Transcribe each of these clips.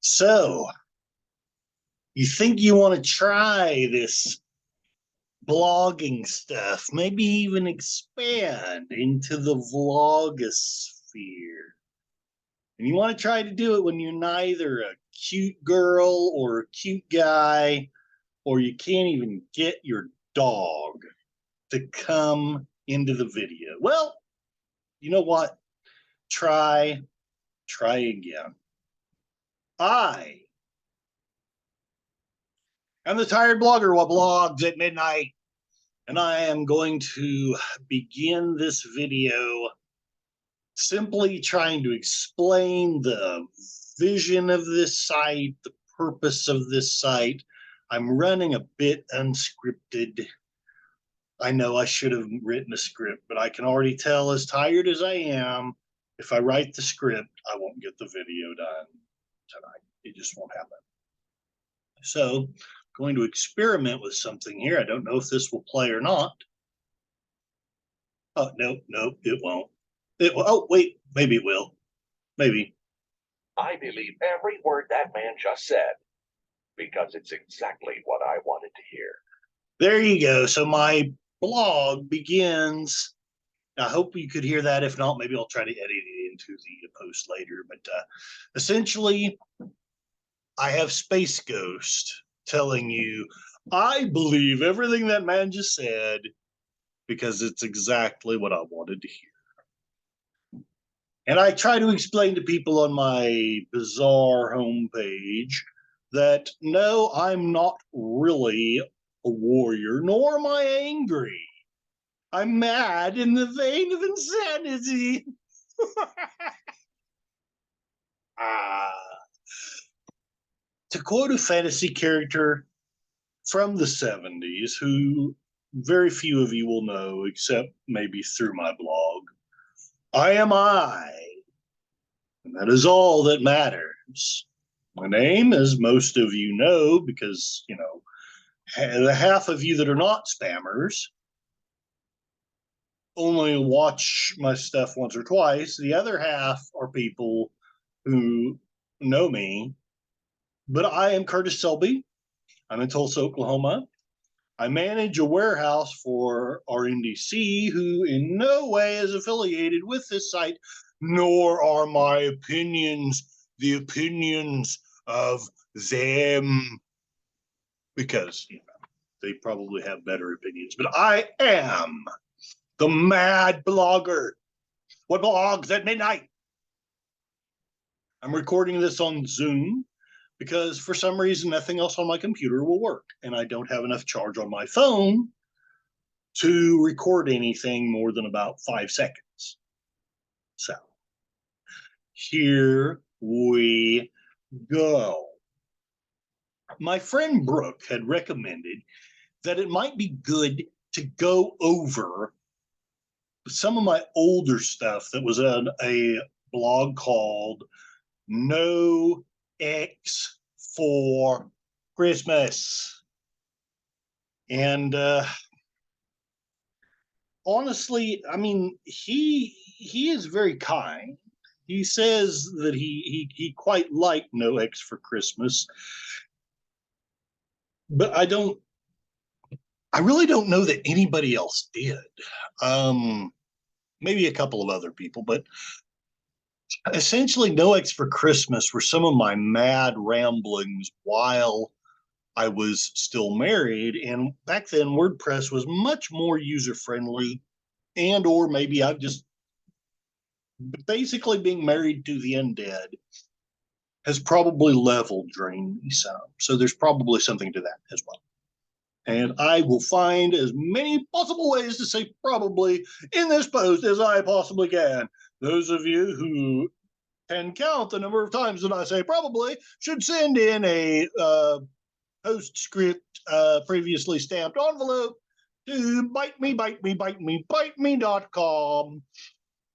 So, you think you want to try this blogging stuff, maybe even expand into the vlogosphere. And you want to try to do it when you're neither a cute girl or a cute guy, or you can't even get your dog to come into the video. Well, you know what? Try again. I am the tired blogger what blogs at midnight, and I am going to begin this video simply trying to explain the vision of this site, the purpose of this site. I'm running a bit unscripted. I know I should have written a script, but I can already tell, as tired as I am, if I write the script, I won't get the video done tonight. It just won't happen. So I'm going to experiment with something here. I don't know if this will play or not. Oh, no, it won't. Oh, wait, maybe it will. Maybe. I believe every word that man just said, because it's exactly what I wanted to hear. There you go. So my blog begins. I hope you could hear that. If not, maybe I'll try to edit it into the post later. But essentially, I have Space Ghost telling you, I believe everything that man just said because it's exactly what I wanted to hear. And I try to explain to people on my bizarre homepage that no, I'm not really a warrior, nor am I angry. I'm mad in the vein of insanity. To quote a fantasy character from the 70s, who very few of you will know except maybe through my blog, I am I, and that is all that matters. My name, as most of you know, because, the half of you that are not spammers only watch my stuff once or twice. The other half are people who know me. But I am Curtis Selby. I'm in Tulsa, Oklahoma. I manage a warehouse for RNDC, who in no way is affiliated with this site, nor are my opinions the opinions of them, because they probably have better opinions. But I am the mad blogger. What blogs at midnight? I'm recording this on Zoom because for some reason nothing else on my computer will work, and I don't have enough charge on my phone to record anything more than about 5 seconds. So here we go. My friend Brooke had recommended that it might be good to go over some of my older stuff that was on a blog called No X for Christmas. And honestly, I mean, he is very kind. He says that he quite liked No X for Christmas, but I really don't know that anybody else did. Maybe a couple of other people, but essentially No X for Christmas were some of my mad ramblings while I was still married. And back then WordPress was much more user friendly, and or maybe I've just basically being married to the undead has probably leveled drained me some. So there's probably something to that as well. And I will find as many possible ways to say probably in this post as I possibly can. Those of you who can count the number of times that I say probably should send in a postscript previously stamped envelope to biteme.com,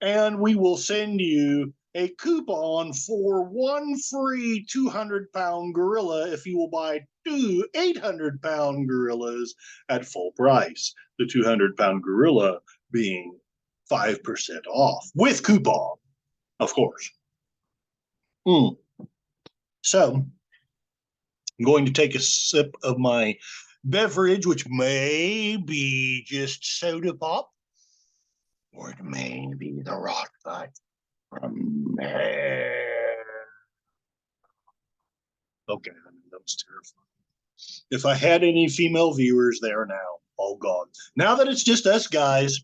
and we will send you a coupon for one free 200-pound gorilla if you will buy two 800-pound gorillas at full price. The 200-pound gorilla being 5% off with coupon, of course. So I'm going to take a sip of my beverage, which may be just soda pop, or it may be the rock fight from there. Okay, that was terrifying. If I had any female viewers, they are now all gone. Now that it's just us guys,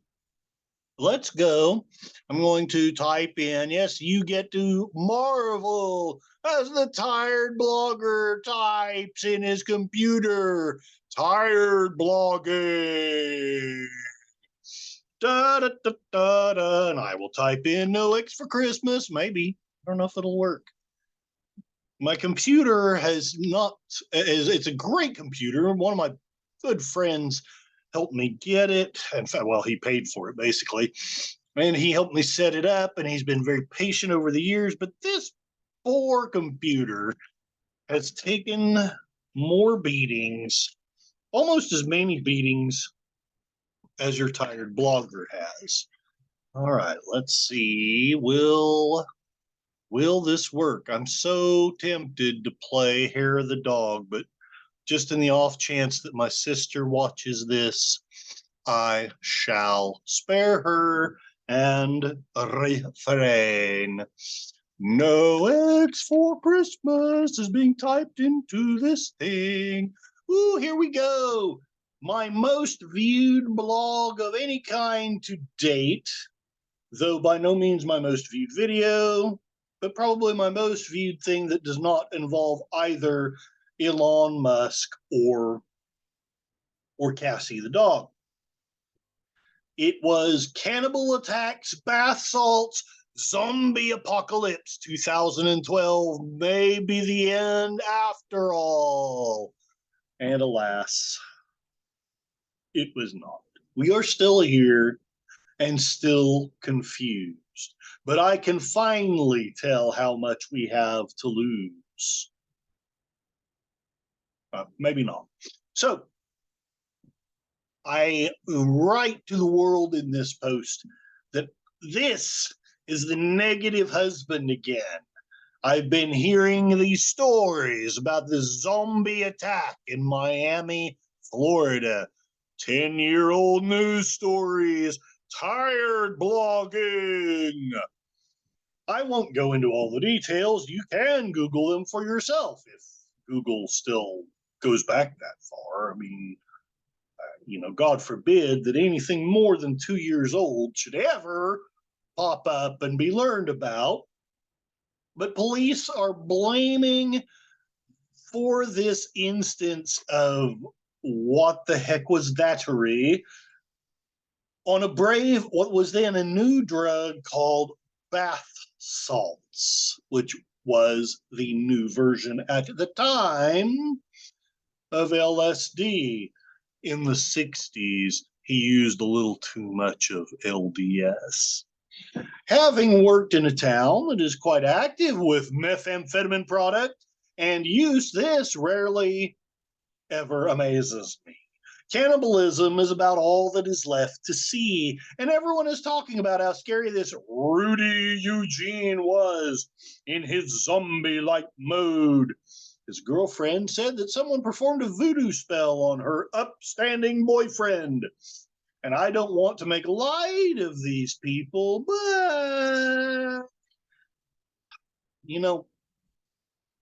let's go. I'm going to type in, yes, you get to marvel as the tired blogger types in his computer, tired blogging. Da, da, da, da, da. And I will type in no X for Christmas. Maybe. I don't know if it'll work. My computer has not, it's a great computer. One of my good friends helped me get it. In fact, well, he paid for it basically. And he helped me set it up, and he's been very patient over the years. But this poor computer has taken more beatings, almost as many beatings as your tired blogger has. All right, let's see. Will this work? I'm so tempted to play Hair of the Dog, but just in the off chance that my sister watches this, I shall spare her and refrain. No X for Christmas is being typed into this thing. Ooh, here we go. My most viewed blog of any kind to date, though by no means my most viewed video, but probably my most viewed thing that does not involve either Elon Musk or Cassie the dog. It was Cannibal Attacks, Bath Salts, Zombie Apocalypse 2012 may be the end after all. And alas, it was not. We are still here and still confused. But I can finally tell how much we have to lose. Maybe not. So, I write to the world in this post that this is the negative husband again. I've been hearing these stories about this zombie attack in Miami, Florida. 10-year-old news stories, tired blogging. I won't go into all the details. You can Google them for yourself if Google still goes back that far. I mean, God forbid that anything more than 2 years old should ever pop up and be learned about. But police are blaming for this instance of what the heck was thattery on what was then a new drug called bath salts, which was the new version at the time of LSD. In the 60s, he used a little too much of LDS. Having worked in a town that is quite active with methamphetamine product and use, this rarely ever amazes me. Cannibalism is about all that is left to see, and everyone is talking about how scary this Rudy Eugene was in his zombie-like mode. His girlfriend said that someone performed a voodoo spell on her upstanding boyfriend. And I don't want to make light of these people, but,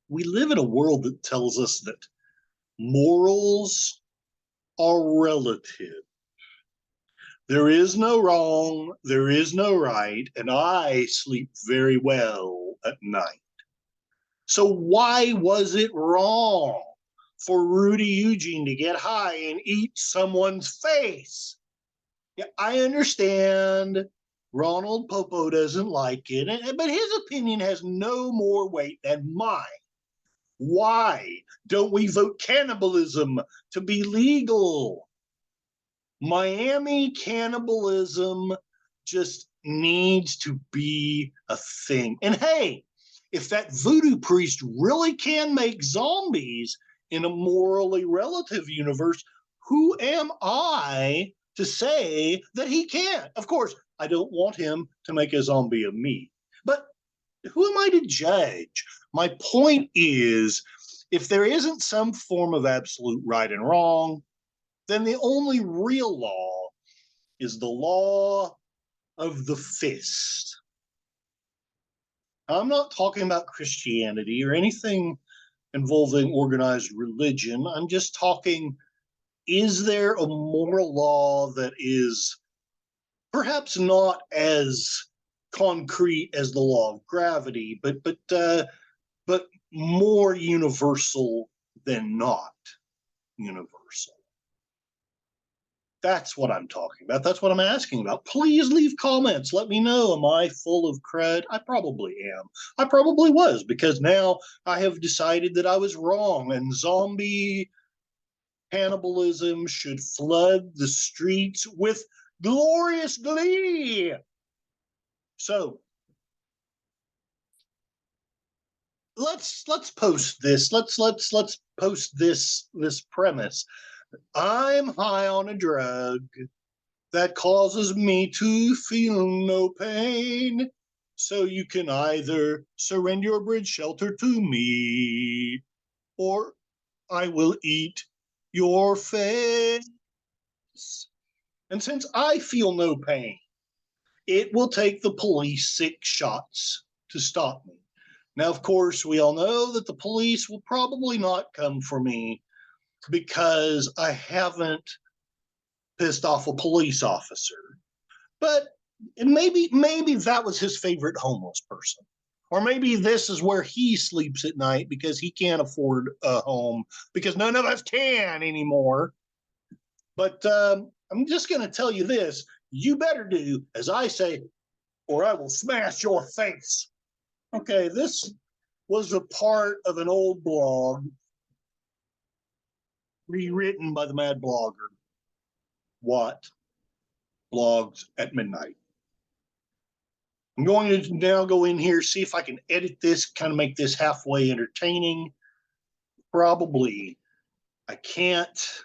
we live in a world that tells us that morals are relative. There is no wrong, there is no right, and I sleep very well at night. So why was it wrong for Rudy Eugene to get high and eat someone's face? Yeah, I understand Ronald Popo doesn't like it, but his opinion has no more weight than mine. Why don't we vote cannibalism to be legal? Miami cannibalism just needs to be a thing. And hey, if that voodoo priest really can make zombies in a morally relative universe, who am I to say that he can't? Of course, I don't want him to make a zombie of me. But who am I to judge? My point is, if there isn't some form of absolute right and wrong, then the only real law is the law of the fist. I'm not talking about Christianity or anything involving organized religion. I'm just talking, is there a moral law that is perhaps not as concrete as the law of gravity, but more universal than not universal? That's what I'm talking about. That's what I'm asking about. Please leave comments. Let me know. Am I full of crud? I probably am. I probably was, because now I have decided that I was wrong and zombie cannibalism should flood the streets with glorious glee. So let's post this. Let's post this premise. I'm high on a drug that causes me to feel no pain. So you can either surrender your bridge shelter to me, or I will eat your face. And since I feel no pain, it will take the police 6 shots to stop me. Now, of course, we all know that the police will probably not come for me because I haven't pissed off a police officer. But maybe that was his favorite homeless person. Or maybe this is where he sleeps at night because he can't afford a home, because none of us can anymore. But I'm just going to tell you this. You better do as I say, or I will smash your face. Okay, this was a part of an old blog rewritten by the Mad Blogger. What? Blogs at midnight. I'm going to now go in here, see if I can edit this, kind of make this halfway entertaining. Probably I can't,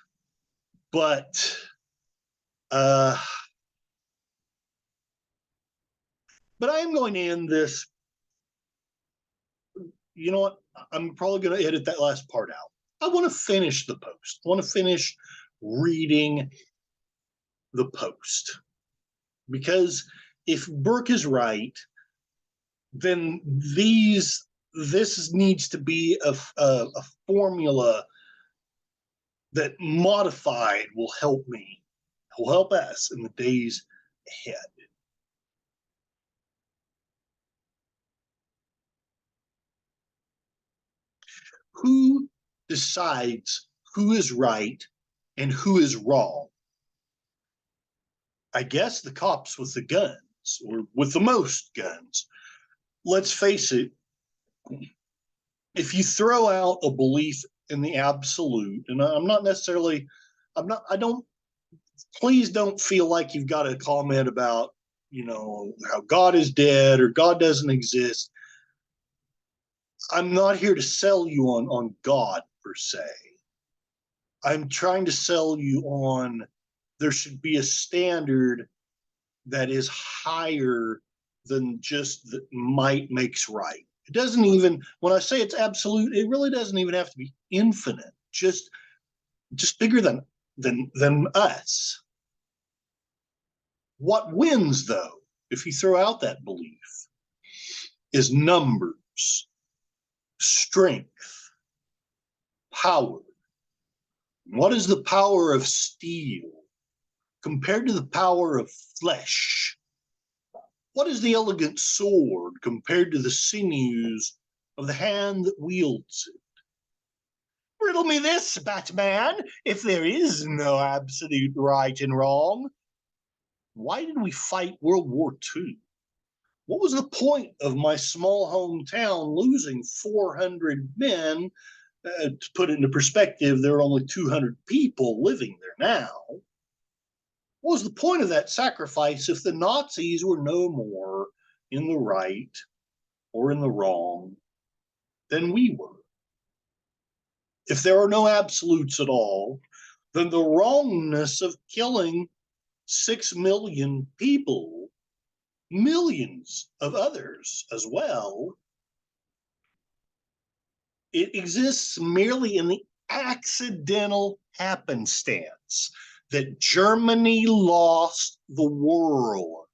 but I am going to end this. You know what? I'm probably going to edit that last part out. I want to finish the post. I want to finish reading the post, because if Burke is right, then this needs to be a formula that modified will help me, will help us in the days ahead. Who decides who is right and who is wrong? I guess the cops with the guns, or with the most guns. Let's face it, if you throw out a belief in the absolute, and I'm not necessarily, I don't, please don't feel like you've got to comment about, how God is dead or God doesn't exist. I'm not here to sell you on God per se. I'm trying to sell you on, there should be a standard that is higher than just that might makes right. It doesn't even, when I say it's absolute, it really doesn't even have to be infinite. Just bigger than us. What wins, though, if you throw out that belief, is numbers, strength, power. What is the power of steel compared to the power of flesh? What is the elegant sword compared to the sinews of the hand that wields it? Riddle me this, Batman. If there is no absolute right and wrong, why did we fight World War II? What was the point of my small hometown losing 400 men? To put it into perspective, there are only 200 people living there now. What was the point of that sacrifice if the Nazis were no more in the right or in the wrong than we were? If there are no absolutes at all, then the wrongness of killing 6 million people millions of others as well. It exists merely in the accidental happenstance that Germany lost the world.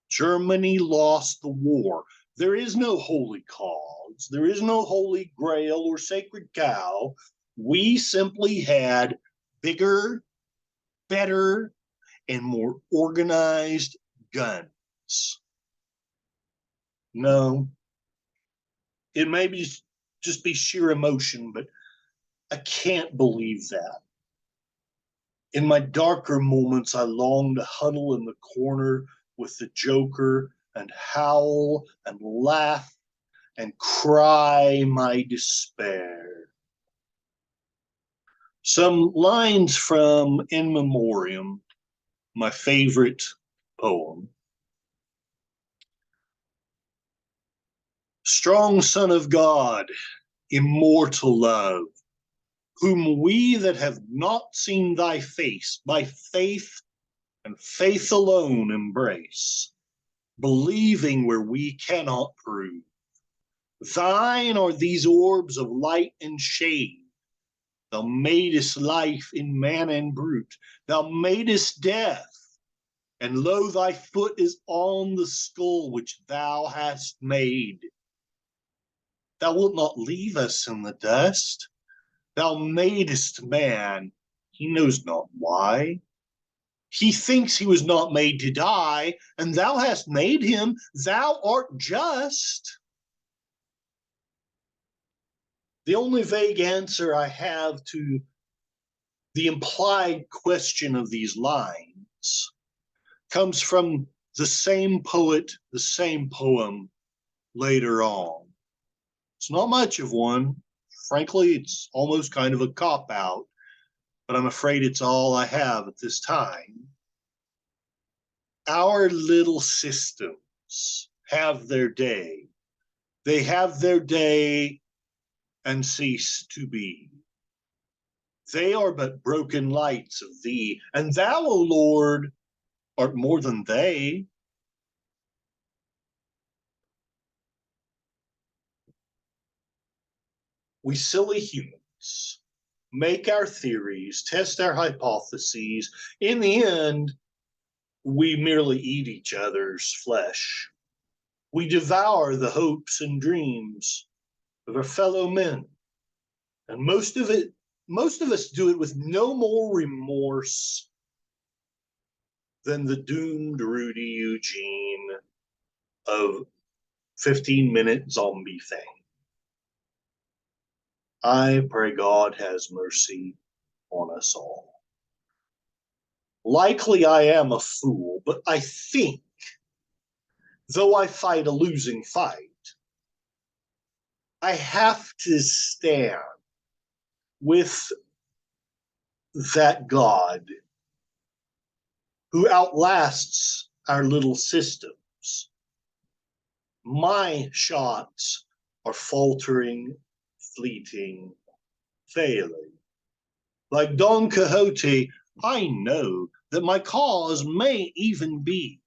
Germany lost the war. There is no holy cause. There is no holy grail or sacred cow. We simply had bigger, better, and more organized guns. No, it may be just be sheer emotion, but I can't believe that. In my darker moments, I long to huddle in the corner with the Joker and howl and laugh and cry my despair. Some lines from In Memoriam, my favorite poem. Strong Son of God, immortal love, whom we that have not seen thy face by faith and faith alone embrace, believing where we cannot prove. Thine are these orbs of light and shade. Thou madest life in man and brute. Thou madest death, and lo, thy foot is on the skull which thou hast made. Thou wilt not leave us in the dust. Thou madest man, he knows not why. He thinks he was not made to die, and thou hast made him, thou art just. The only vague answer I have to the implied question of these lines comes from the same poet, the same poem later on. It's not much of one. Frankly, it's almost kind of a cop-out, but I'm afraid it's all I have at this time. Our little systems have their day. They have their day and cease to be. They are but broken lights of thee, and thou, O Lord, art more than they. We silly humans make our theories, test our hypotheses. In the end, we merely eat each other's flesh. We devour the hopes and dreams of our fellow men. And most of us do it with no more remorse than the doomed Rudy Eugene of 15-minute zombie fame. I pray God has mercy on us all. Likely I am a fool, but I think, though I fight a losing fight, I have to stand with that God who outlasts our little systems. My shots are faltering, fleeting, failing. Like Don Quixote, I know that my cause may even be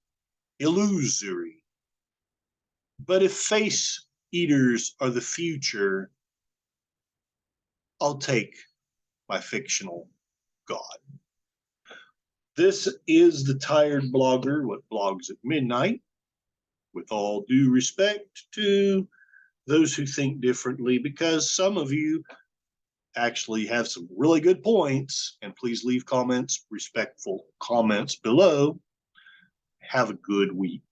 illusory. But if face eaters are the future, I'll take my fictional God. This is the Tired Blogger, what blogs at midnight. With all due respect to those who think differently, because some of you actually have some really good points, and please leave comments, respectful comments below. Have a good week.